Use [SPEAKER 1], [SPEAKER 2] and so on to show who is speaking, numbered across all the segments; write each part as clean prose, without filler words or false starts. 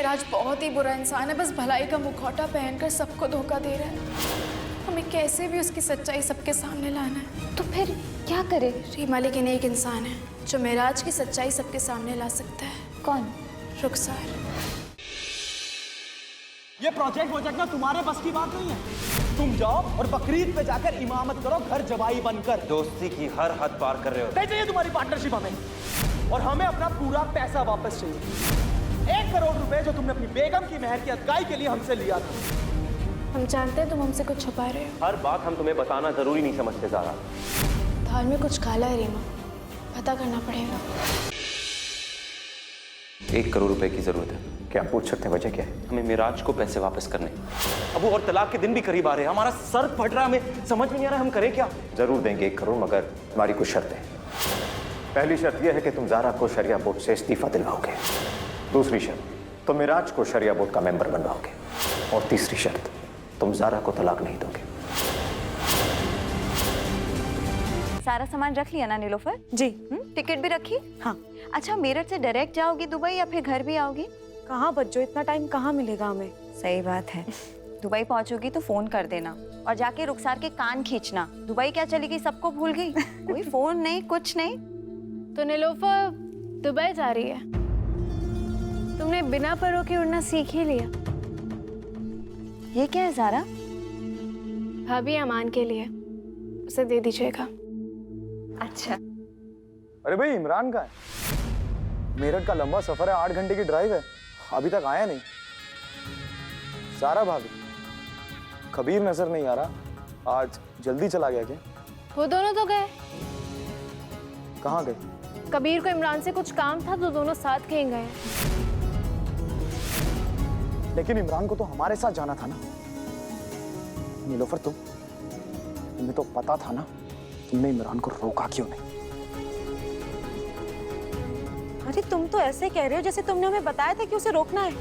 [SPEAKER 1] मिराज बहुत ही बुरा इंसान है, बस भलाई का मुखौटा पहनकर सबको धोखा दे रहा है। हमें कैसे भी उसकी सच्चाई सबके सामने लाना है।
[SPEAKER 2] तो फिर क्या करे?
[SPEAKER 1] रीमा लेकिन एक इंसान है जो मिराज की सच्चाई सबके सामने ला सकता है।
[SPEAKER 2] कौन?
[SPEAKER 1] रुखसार।
[SPEAKER 3] ये प्रोजेक्ट ना तुम्हारे बस की बात नहीं है। तुम जाओ और बकरीद पे जाकर इमामत करो घर जवाई बनकर।
[SPEAKER 4] दोस्ती की हर हद पार कर रहे हो।
[SPEAKER 3] नहीं चाहिए तुम्हारी पार्टनरशिप हमें, और हमें अपना पूरा पैसा वापस चाहिए। 1 करोड़ रुपए जो तुमने अपनी बेगम की मेहर की अदायगी के लिए हमसे लिया था।
[SPEAKER 1] हम जानते हैं तुम हमसे कुछ छुपा रहे हो।
[SPEAKER 4] हर बात हम तुम्हें बताना जरूरी नहीं समझते ज़ारा।
[SPEAKER 1] दाल में कुछ काला है रीमा, पता करना पड़ेगा।
[SPEAKER 4] 1 करोड़ रुपए की जरूरत है। क्या पूछ सकते हैं वजह क्या है? हमें मिराज को पैसे वापस करने। अब वो और तलाक के दिन भी करीब आ रहे हैं। हमारा सर फट रहा है, हमें समझ में नहीं आ रहा हम करें क्या। जरूर देंगे 1 करोड़, मगर हमारी कुछ शर्तें हैं। पहली शर्त यह है कि तुम ज़ारा को शरिया बोर्ड से इस्तीफा दिलवाओगे। दूसरी शर्त, तुम मिराज को शरिया बोर्ड का मेंबर बनवाओगे। और तीसरी शर्त, तुम ज़ारा को तलाक नहीं दोगे।
[SPEAKER 2] सारा सामान रख लिया ना नीलोफर?
[SPEAKER 5] जी।
[SPEAKER 2] टिकट भी रखी?
[SPEAKER 5] हाँ।
[SPEAKER 2] अच्छा, मेरठ से डायरेक्ट जाओगी दुबई या फिर घर भी आओगी?
[SPEAKER 5] कहाँ बच्चो, इतना टाइम कहाँ मिलेगा हमें।
[SPEAKER 2] सही बात है। दुबई पहुंचोगी तो फोन कर देना और जाके रुखसार के कान खींचना। दुबई क्या चली गई, सबको भूल गई। कोई फोन नहीं, कुछ नहीं।
[SPEAKER 1] तो नीलोफर दुबई जा रही है, तुमने बिना परों के उड़ना सीख ही लिया।
[SPEAKER 2] ये क्या है ज़ारा?
[SPEAKER 1] भाभी अमान के लिए, उसे दे दीजिएगा।
[SPEAKER 2] अच्छा।
[SPEAKER 6] अरे भाई इमरान का है। मेरठ का लंबा सफर है, 8 घंटे की ड्राइव है, अभी तक आया नहीं। सारा भाभी, कबीर नजर नहीं आ रहा, आज जल्दी चला गया क्या?
[SPEAKER 1] वो दोनों तो गए।
[SPEAKER 6] कहाँ गए?
[SPEAKER 1] कबीर को इमरान से कुछ काम था तो दोनों साथ कहीं गए।
[SPEAKER 6] लेकिन इमरान को तो हमारे साथ जाना था ना। नीलोफर, तुम्हें तो पता था ना, तुमने इमरान को रोका क्यों नहीं?
[SPEAKER 5] अरे तुम तो ऐसे कह रहे हो जैसे तुमने हमें बताया था कि उसे रोकना है।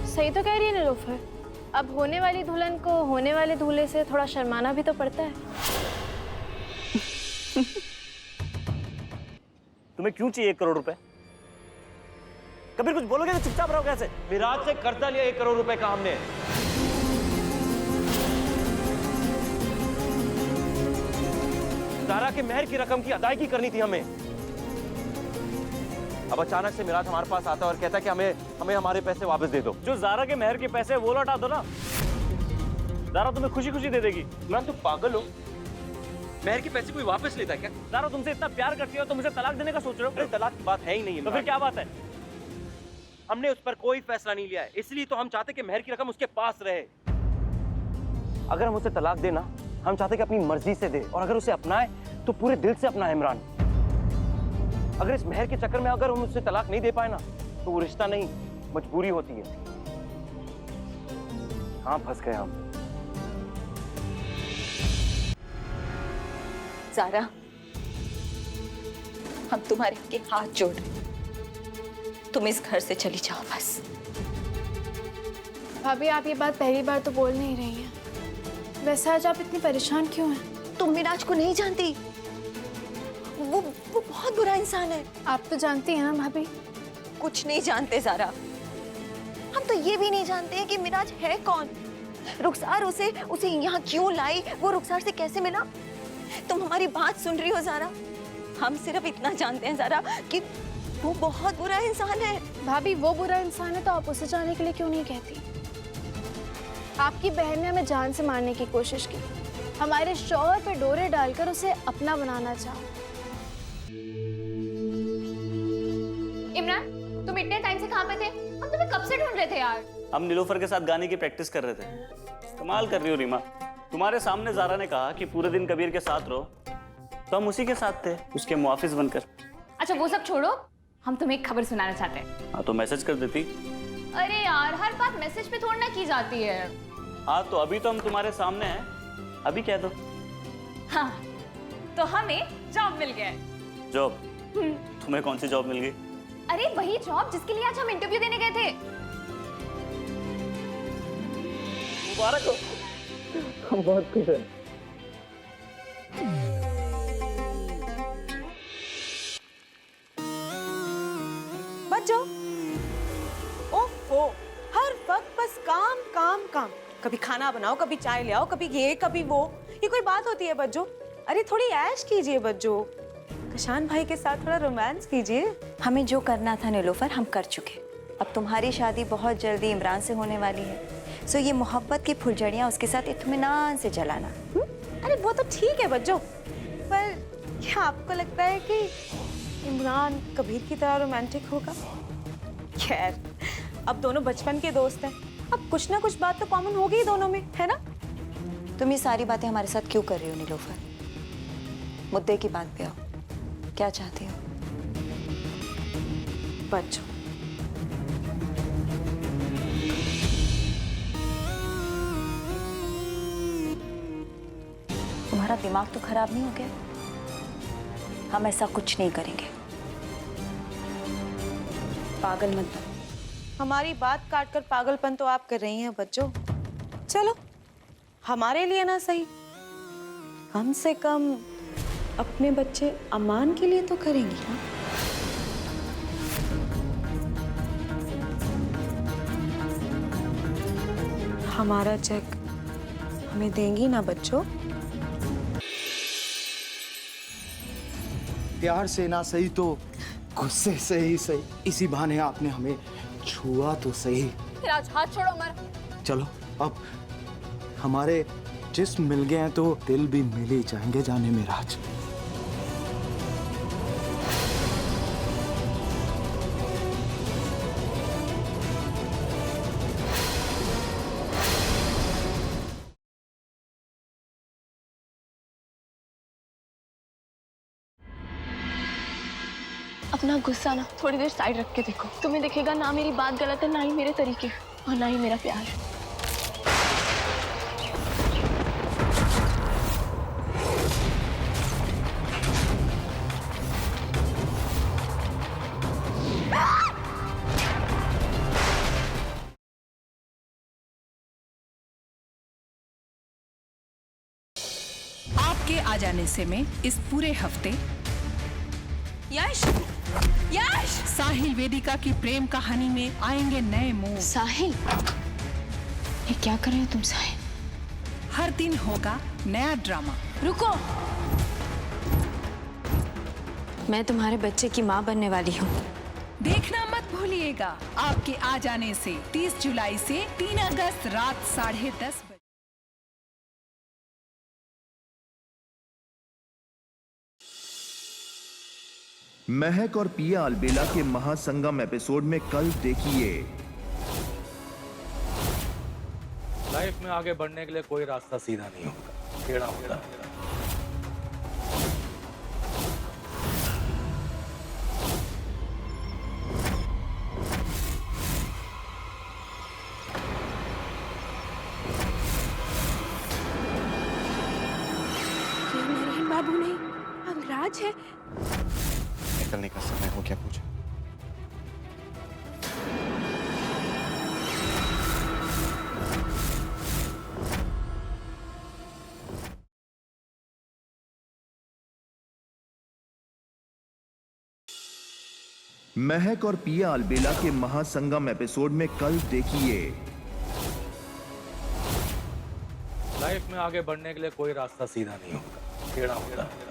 [SPEAKER 1] सही तो कह रही है नीलोफर, अब होने वाली दुल्हन को होने वाले दूल्हे से थोड़ा शर्माना भी तो पड़ता है।
[SPEAKER 3] तुम्हें क्यों चाहिए 1 करोड़ रुपए? कबीर कुछ बोलोगे तो चुपचाप रहो कैसे?
[SPEAKER 4] मिराज से कर्जा लिया 1 करोड़ रुपए का हमने। ज़ारा के मेहर की रकम की अदायगी करनी थी हमें। अब अचानक से मिराज हमारे पास आता है और कहता है कि हमें हमारे पैसे वापस दे दो।
[SPEAKER 3] जो ज़ारा के मेहर के पैसे वो लौटा दो ना। ज़ारा तुम्हें खुशी खुशी दे देगी।
[SPEAKER 4] इमरान तुम पागल हो? मेहर के पैसे कोई वापस लेता है क्या?
[SPEAKER 3] ज़ारा तुमसे इतना प्यार करती हो तो मुझे तलाक देने का सोच रहे हो?
[SPEAKER 4] अरे तलाक की बात है ही नहीं।
[SPEAKER 3] तो फिर क्या बात है?
[SPEAKER 4] हमने उस पर कोई फैसला नहीं लिया है, इसलिए तो हम चाहते कि मेहर की रकम उसके पास रहे। अगर हम उसे तलाक देना, हम चाहते कि अपनी मर्जी से दे, और अगर उसे अपनाए तो पूरे दिल से अपनाए इमरान। अगर इस मेहर के चक्कर में अगर हम उससे तलाक नहीं दे पाए ना, तो वो रिश्ता नहीं, मजबूरी होती है। कहाँ फंस गए हम?
[SPEAKER 2] ज़ारा, हम तुम्हारे आगे हाथ जोड़ रहे हैं, तुम इस घर से चली जाओ बस।
[SPEAKER 1] भाभी आप ये बात पहली बार तो बोल नहीं रही हैं, वैसे आज आप इतनी परेशान क्यों हैं?
[SPEAKER 2] तुम मिराज को नहीं जानती, वो बहुत बुरा इंसान है।
[SPEAKER 1] आप तो जानती हैं ना भाभी।
[SPEAKER 2] कुछ नहीं जानते ज़ारा, हम तो ये भी नहीं जानते हैं कि मिराज है कौन। रुखसार उसे यहाँ क्यों लाई, वो रुखसार से कैसे मिला। तुम हमारी बात सुन रही हो ज़ारा? हम सिर्फ इतना जानते हैं ज़ारा कि वो बहुत बुरा इंसान है।
[SPEAKER 1] भाभी वो बुरा इंसान है तो आप उसे जाने के लिए क्यों नहीं कहती? आपकी बहन ने हमें जान से मारने की कोशिश की, हमारे शौहर पे डोरे डालकर उसे अपना बनाना चाहा।
[SPEAKER 7] इमरान, तुम इतने टाइम से कहाँ पे थे? हम तुम्हें कब से ढूंढ रहे थे यार।
[SPEAKER 3] हम नीलोफर के साथ गाने की प्रैक्टिस कर रहे थे। कमाल कर रही हो रीमा, तुम्हारे सामने ज़ारा ने कहा कि पूरे दिन कबीर के साथ रहो, तो हम उसी के साथ थे, उसके मुआफिज बनकर।
[SPEAKER 7] अच्छा वो सब छोड़ो, हम तुम्हें एक खबर सुनाना चाहते हैं।
[SPEAKER 3] हाँ तो मैसेज कर देती।
[SPEAKER 7] अरे यार, हर बात मैसेज पे थोड़ी ना की जाती है।
[SPEAKER 3] हाँ तो अभी तो हम तुम्हारे सामने हैं, अभी कह दो।
[SPEAKER 7] हाँ, तो हमें जॉब मिल गया।
[SPEAKER 3] जॉब? तुम्हें कौन सी जॉब मिल गई?
[SPEAKER 7] अरे वही जॉब जिसके लिए आज हम इंटरव्यू देने गए थे।
[SPEAKER 3] मुबारक हो।
[SPEAKER 6] हम बहुत खुश हैं।
[SPEAKER 5] बच जाओ। हर वक्त बस काम काम काम। कभी खाना बनाओ, कभी चाय ले आओ, कभी ये कभी वो। ये कोई बात होती है बच्चों? अरे थोड़ी ऐश कीजिए बच्चों। कशान भाई के साथ थोड़ा रोमांस कीजिए।
[SPEAKER 2] हमें जो करना था नीलोफर हम कर चुके। अब तुम्हारी शादी बहुत जल्दी इमरान से होने वाली है, सो ये मोहब्बत की फुलझड़ियाँ उसके साथ इत्मीनान से जलाना।
[SPEAKER 5] अरे वो तो ठीक है बच्चों, पर क्या आपको लगता है कि इमरान कबीर की तरह रोमांटिक होगा? खैर, अब दोनों बचपन के दोस्त हैं, अब कुछ ना कुछ बात तो कॉमन होगी ही दोनों में, है ना?
[SPEAKER 2] तुम ये सारी बातें हमारे साथ क्यों कर रही हो नीलोफर? मुद्दे की बात पे आओ, क्या चाहती हो?
[SPEAKER 5] बच्चों,
[SPEAKER 2] तुम्हारा दिमाग तो खराब नहीं हो गया? हम ऐसा कुछ नहीं करेंगे।
[SPEAKER 5] पागल मत बनो। हमारी बात काटकर पागलपन तो आप कर रही हैं बच्चों। चलो, हमारे लिए ना सही, कम से कम अपने बच्चे अमान के लिए तो करेंगी ना। हमारा चेक हमें देंगी ना बच्चों?
[SPEAKER 6] प्यार से ना सही तो गुस्से से ही सही, इसी बहाने आपने हमें छुआ तो सही।
[SPEAKER 7] राज हाथ छोड़ो हमारा।
[SPEAKER 6] चलो अब हमारे जिस्म मिल गए हैं तो दिल भी मिल ही जाएंगे, जाने में राज।
[SPEAKER 8] अपना गुस्सा ना थोड़ी देर साइड रख के देखो, तुम्हें दिखेगा ना मेरी बात गलत है, ना ही मेरे तरीके और ना ही मेरा प्यार।
[SPEAKER 9] आपके आ जाने से में इस पूरे हफ्ते
[SPEAKER 8] यश, यश!
[SPEAKER 9] साहिल वेदिका की प्रेम कहानी में आएंगे नए मोड़।
[SPEAKER 8] साहिल, ये क्या कर रहे हो तुम साहिल?
[SPEAKER 9] हर दिन होगा नया ड्रामा।
[SPEAKER 8] रुको, मैं तुम्हारे बच्चे की माँ बनने वाली हूँ।
[SPEAKER 9] देखना मत भूलिएगा आपके आ जाने से 30 जुलाई से 3 अगस्त रात 10:30 बजे।
[SPEAKER 10] महक और पिया अलबेला के महासंगम एपिसोड में कल देखिए।
[SPEAKER 11] लाइफ में आगे बढ़ने के लिए कोई रास्ता सीधा नहीं होता, टेढ़ा होता है।
[SPEAKER 5] ये नरेन बाबू नहीं, अंगराज है।
[SPEAKER 4] निकलने का समय हो गया पूजा।
[SPEAKER 10] महक और पिया अलबेला के महासंगम एपिसोड में कल देखिए।
[SPEAKER 11] लाइफ में आगे बढ़ने के लिए कोई रास्ता सीधा नहीं होता, टेढ़ा होता है।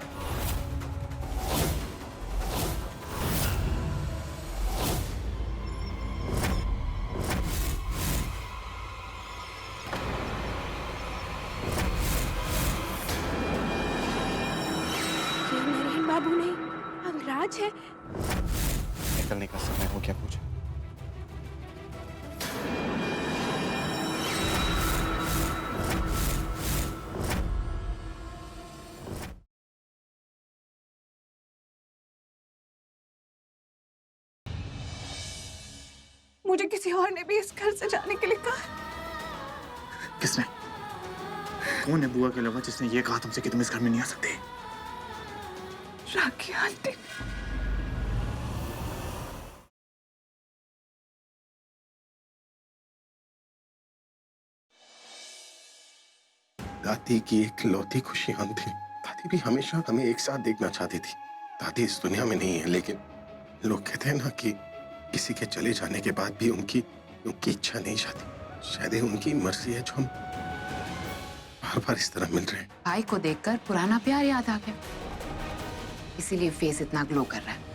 [SPEAKER 5] ये नरेन बाबू नहीं, अंगराज है।
[SPEAKER 4] निकलने का समय हो गया पूजा।
[SPEAKER 5] मुझे किसी और ने भी इस घर से जाने के लिए कहा।
[SPEAKER 6] किसने? कौन है बुआ के अलावा जिसने ये कहा तुमसे कि तुम इस घर में नहीं आ सकते?
[SPEAKER 5] राखी आंटी।
[SPEAKER 12] दादी की इकलौती खुशी हम थे। दादी भी हमेशा हमें एक साथ देखना चाहती थी। दादी इस दुनिया में नहीं है, लेकिन लोग कहते हैं ना कि किसी के चले जाने के बाद भी उनकी उनकी इच्छा नहीं चाहती, शायद ये उनकी मर्जी है जो हम बार बार इस तरह मिल रहे हैं।
[SPEAKER 13] भाई को देखकर पुराना प्यार याद आ गया, इसीलिए फेस इतना ग्लो कर रहा है।